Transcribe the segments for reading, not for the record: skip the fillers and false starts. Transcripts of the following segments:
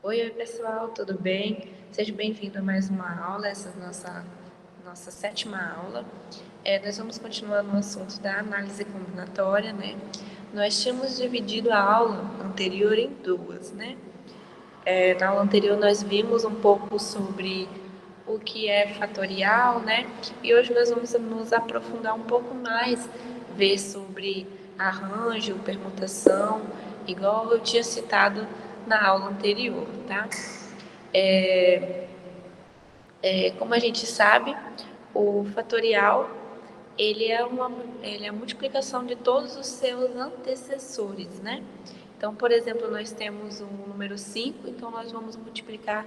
Oi, pessoal, tudo bem? Seja bem-vindo a mais uma aula, essa é a nossa sétima aula. Nós vamos continuar no assunto da análise combinatória, né? Nós tínhamos dividido a aula anterior em duas, né? Na aula anterior nós vimos um pouco sobre o que é fatorial, né? E hoje nós vamos nos aprofundar um pouco mais, ver sobre arranjo, permutação, igual eu tinha citado na aula anterior, tá? Como a gente sabe, o fatorial ele é a multiplicação de todos os seus antecessores, né? Então, por exemplo, nós temos um número 5, então nós vamos multiplicar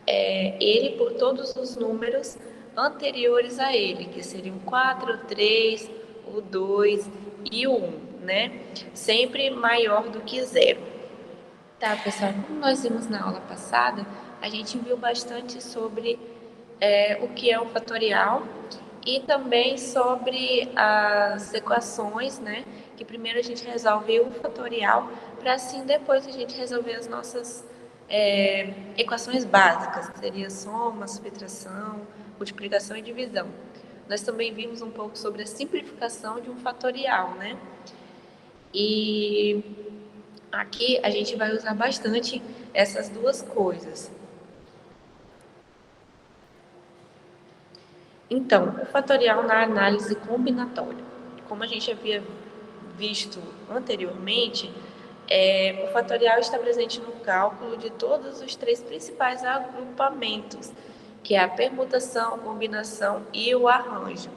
ele por todos os números anteriores a ele, que seriam 4, 3, o 2 e o 1, né? Sempre maior do que zero. Tá, pessoal, como nós vimos na aula passada, a gente viu bastante sobre o que é o fatorial e também sobre as equações, né? Que primeiro a gente resolve o fatorial para assim depois a gente resolver as nossas equações básicas, que seria soma, subtração, multiplicação e divisão. Nós também vimos um pouco sobre a simplificação de um fatorial, né? E aqui a gente vai usar bastante essas duas coisas. Então, o fatorial na análise combinatória. Como a gente havia visto anteriormente, o fatorial está presente no cálculo de todos os três principais agrupamentos, que é a permutação, a combinação e o arranjo.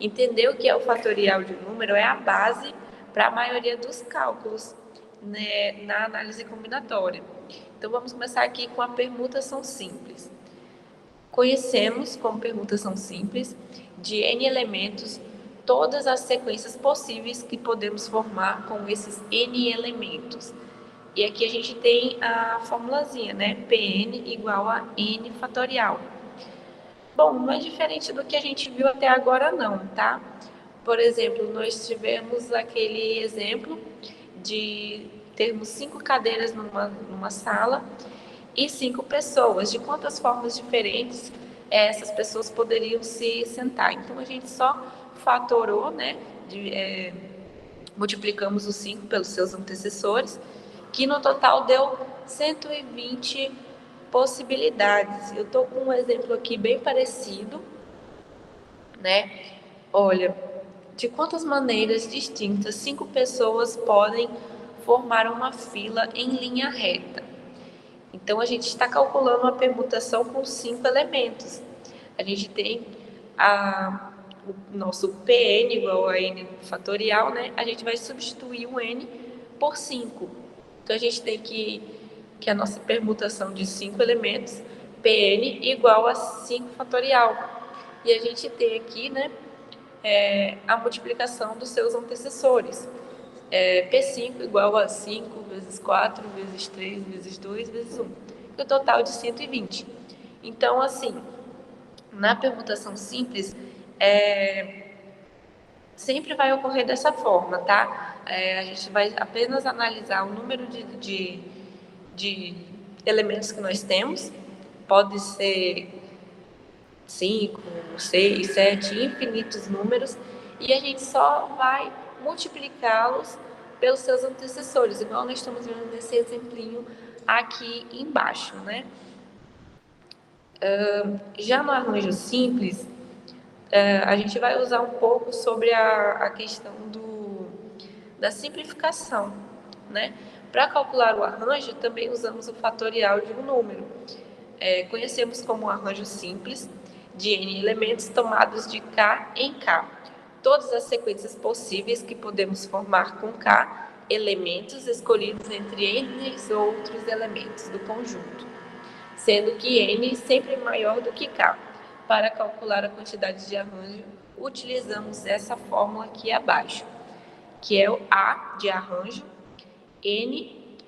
Entender o que é o fatorial de um número é a base para a maioria dos cálculos, né, na análise combinatória. Então, vamos começar aqui com a permutação simples. Conhecemos, como permutação simples, de N elementos, todas as sequências possíveis que podemos formar com esses N elementos. E aqui a gente tem a formulazinha, né? Pn igual a N fatorial. Bom, não é diferente do que a gente viu até agora não, tá? Por exemplo, nós tivemos aquele exemplo de termos 5 cadeiras numa sala e 5 pessoas. De quantas formas diferentes essas pessoas poderiam se sentar? Então, a gente só fatorou, né? Multiplicamos os 5 pelos seus antecessores, que no total deu 120 possibilidades. Eu estou com um exemplo aqui bem parecido, né? Olha, de quantas maneiras distintas 5 pessoas podem formar uma fila em linha reta? Então, a gente está calculando uma permutação com 5 elementos. A gente tem o nosso Pn igual a n fatorial, né? A gente vai substituir o n por 5. Então, a gente tem que a nossa permutação de 5 elementos, Pn igual a 5 fatorial. E a gente tem aqui, né, a multiplicação dos seus antecessores. P5 igual a 5 vezes 4 vezes 3 vezes 2 vezes 1. E o total de 120. Então, assim, na permutação simples, sempre vai ocorrer dessa forma, tá? A gente vai apenas analisar o número de elementos que nós temos. Pode ser 5, 6, 7, infinitos números, e a gente só vai multiplicá-los pelos seus antecessores, igual nós estamos vendo nesse exemplinho aqui embaixo, né? Já no arranjo simples, a gente vai usar um pouco sobre a questão da simplificação, né? Para calcular o arranjo, também usamos o fatorial de um número. Conhecemos como um arranjo simples de N elementos tomados de K em K. Todas as sequências possíveis que podemos formar com K, elementos escolhidos entre N outros elementos do conjunto, sendo que N sempre maior do que K. Para calcular a quantidade de arranjo, utilizamos essa fórmula aqui abaixo, que é o A de arranjo, N,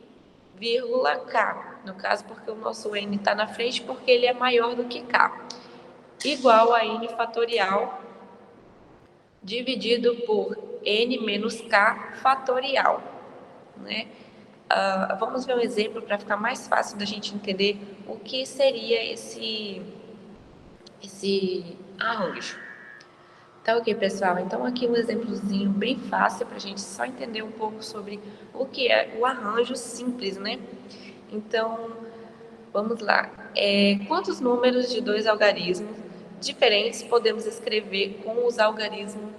K, no caso porque o nosso N está na frente, porque ele é maior do que K, igual a N fatorial dividido por N menos K fatorial, né? Vamos ver um exemplo para ficar mais fácil da gente entender o que seria esse arranjo. Tá ok, pessoal? Então, aqui um exemplozinho bem fácil para a gente só entender um pouco sobre o que é o arranjo simples, né? Então, vamos lá. Quantos números de dois algarismos diferentes podemos escrever com os algarismos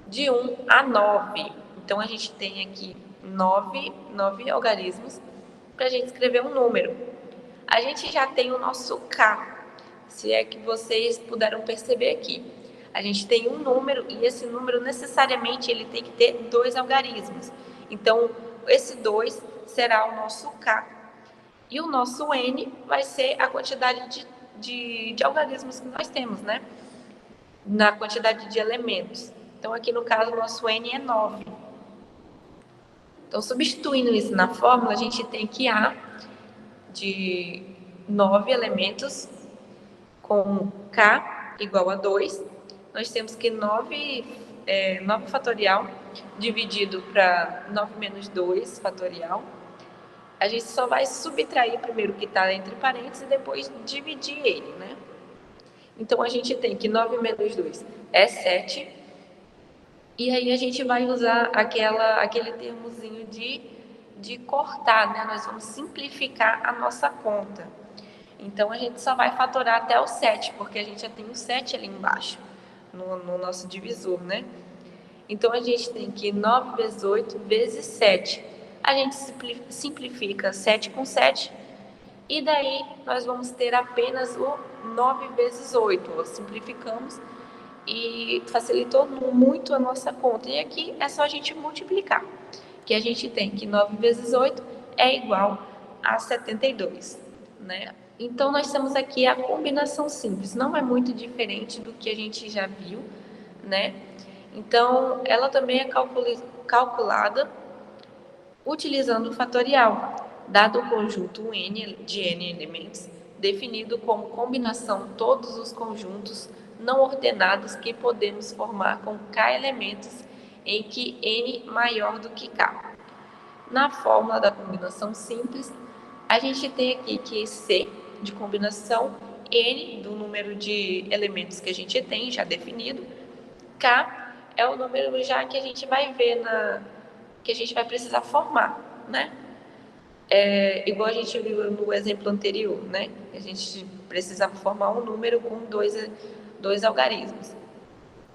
de 1 a 9? Então, a gente tem aqui nove algarismos para a gente escrever um número. A gente já tem o nosso K, se é que vocês puderam perceber aqui. A gente tem um número e esse número necessariamente ele tem que ter dois algarismos. Então, esse 2 será o nosso K. E o nosso N vai ser a quantidade de algarismos que nós temos, né? Na quantidade de elementos. Então, aqui no caso, o nosso N é 9. Então, substituindo isso na fórmula, a gente tem que A de 9 elementos com K igual a 2, nós temos que 9 fatorial dividido para 9 menos 2 fatorial. A gente só vai subtrair primeiro o que está entre parênteses e depois dividir ele, né? Então, a gente tem que 9 menos 2 é 7. E aí a gente vai usar aquele termozinho de cortar, né? Nós vamos simplificar a nossa conta. Então, a gente só vai fatorar até o 7, porque a gente já tem o 7 ali embaixo, no nosso divisor, né? Então, a gente tem que 9 vezes 8 vezes 7. A gente simplifica 7 com 7, e daí nós vamos ter apenas o 9 vezes 8. Simplificamos e facilitou muito a nossa conta. E aqui é só a gente multiplicar, que a gente tem que 9 vezes 8 é igual a 72, né? Então, nós temos aqui a combinação simples, não é muito diferente do que a gente já viu, né? Então, ela também é calculada utilizando o fatorial, dado o conjunto N de N elementos, definido como combinação todos os conjuntos não ordenados que podemos formar com K elementos em que N maior do que K. Na fórmula da combinação simples, a gente tem aqui que C de combinação, N do número de elementos que a gente tem já definido, K é o número já que a gente vai ver que a gente vai precisar formar, né? Igual a gente viu no exemplo anterior, né? A gente precisava formar um número com dois algarismos.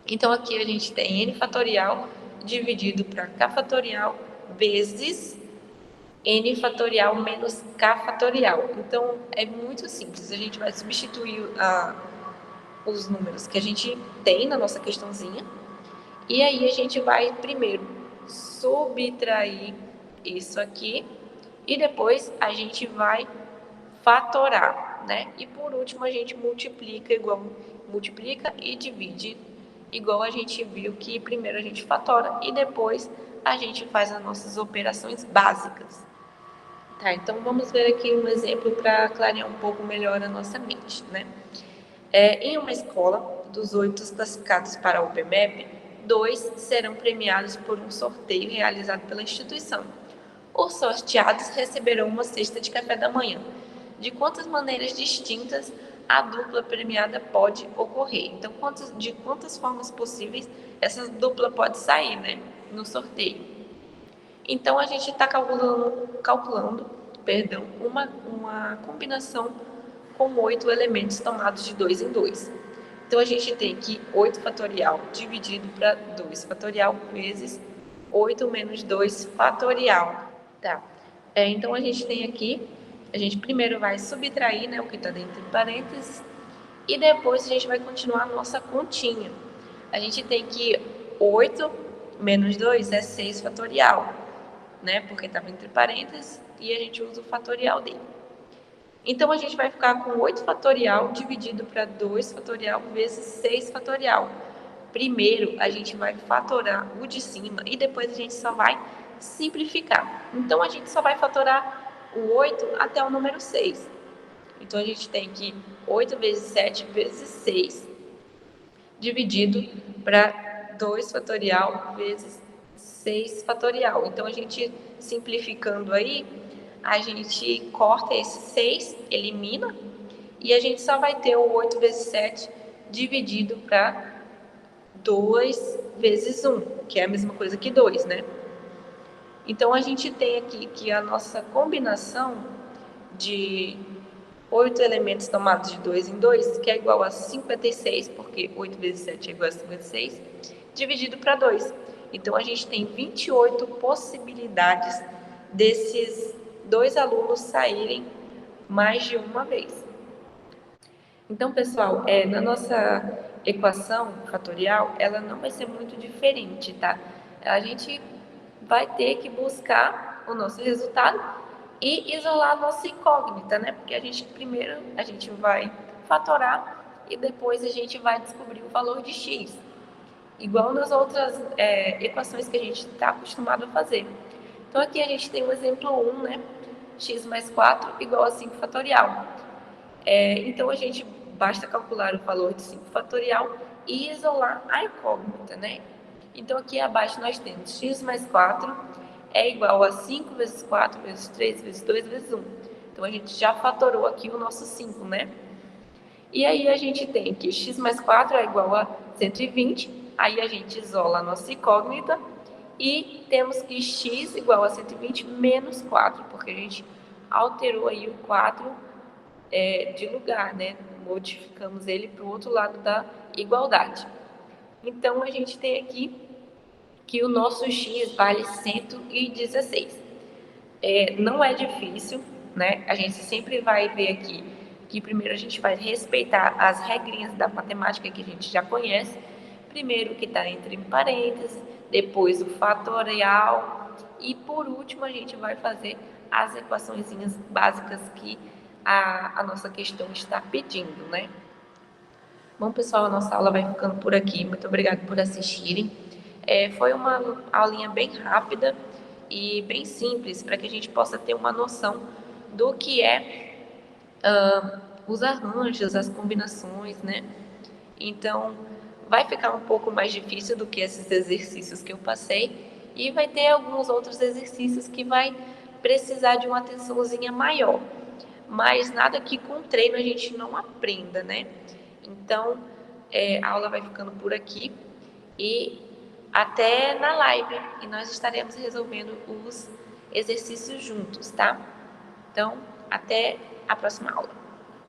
Então, aqui a gente tem N fatorial dividido para K fatorial vezes N fatorial menos K fatorial. Então, é muito simples. A gente vai substituir os números que a gente tem na nossa questãozinha. E aí, a gente vai primeiro subtrair isso aqui. E depois, a gente vai fatorar, né? E por último, a gente multiplica e divide. Igual a gente viu que primeiro a gente fatora e depois a gente faz as nossas operações básicas. Tá, então vamos ver aqui um exemplo para clarear um pouco melhor a nossa mente, né? Em uma escola, dos 8 classificados para o PMEP, 2 serão premiados por um sorteio realizado pela instituição. Os sorteados receberão uma cesta de café da manhã. De quantas maneiras distintas a dupla premiada pode ocorrer? Então, de quantas formas possíveis essa dupla pode sair, né, no sorteio? Então, a gente está calculando uma combinação com 8 elementos tomados de 2 em 2. Então, a gente tem que 8 fatorial dividido para 2 fatorial vezes 8 menos 2 fatorial. Tá. Então, a gente tem aqui, a gente primeiro vai subtrair, né, o que está dentro de parênteses, e depois a gente vai continuar a nossa continha. A gente tem que 8 menos 2 é 6 fatorial, né, porque estava entre parênteses, e a gente usa o fatorial dele. Então, a gente vai ficar com 8 fatorial dividido para 2 fatorial vezes 6 fatorial. Primeiro, a gente vai fatorar o de cima e depois a gente só vai simplificar. Então, a gente só vai fatorar o 8 até o número 6. Então, a gente tem que 8 vezes 7 vezes 6 dividido para 2 fatorial vezes 6 fatorial. Então, a gente, simplificando aí, a gente corta esse 6, elimina, e a gente só vai ter o 8 vezes 7 dividido para 2 vezes 1, que é a mesma coisa que 2, né? Então, a gente tem aqui que a nossa combinação de 8 elementos tomados de 2 em 2, que é igual a 56, porque 8 vezes 7 é igual a 56, dividido para 2. Então, a gente tem 28 possibilidades desses 2 alunos saírem mais de uma vez. Então, pessoal, na nossa equação fatorial, ela não vai ser muito diferente, tá? A gente vai ter que buscar o nosso resultado e isolar a nossa incógnita, né? Porque primeiro a gente vai fatorar e depois a gente vai descobrir o valor de x, igual nas outras equações que a gente está acostumado a fazer. Então aqui a gente tem o exemplo 1, né? X mais 4 igual a 5 fatorial. Então a gente basta calcular o valor de 5 fatorial e isolar a incógnita, né? Então aqui abaixo nós temos x mais 4 é igual a 5 vezes 4 vezes 3 vezes 2 vezes 1. Então a gente já fatorou aqui o nosso 5, né? E aí a gente tem que x mais 4 é igual a 120, aí a gente isola a nossa incógnita e temos que x igual a 120 menos 4, porque a gente alterou aí o 4 de lugar, né? Modificamos ele para o outro lado da igualdade. Então, a gente tem aqui que o nosso x vale 116. Não é difícil, né? A gente sempre vai ver aqui que primeiro a gente vai respeitar as regrinhas da matemática que a gente já conhece. Primeiro o que está entre parênteses, depois o fatorial e por último a gente vai fazer as equaçõezinhas básicas que a nossa questão está pedindo, né? Bom, pessoal, a nossa aula vai ficando por aqui. Muito obrigada por assistirem. Foi uma aulinha bem rápida e bem simples para que a gente possa ter uma noção do que os arranjos, as combinações, né? Então, vai ficar um pouco mais difícil do que esses exercícios que eu passei e vai ter alguns outros exercícios que vai precisar de uma atençãozinha maior, mas nada que com treino a gente não aprenda, né? Então, a aula vai ficando por aqui e até na live, e nós estaremos resolvendo os exercícios juntos, tá? Então, até a próxima aula.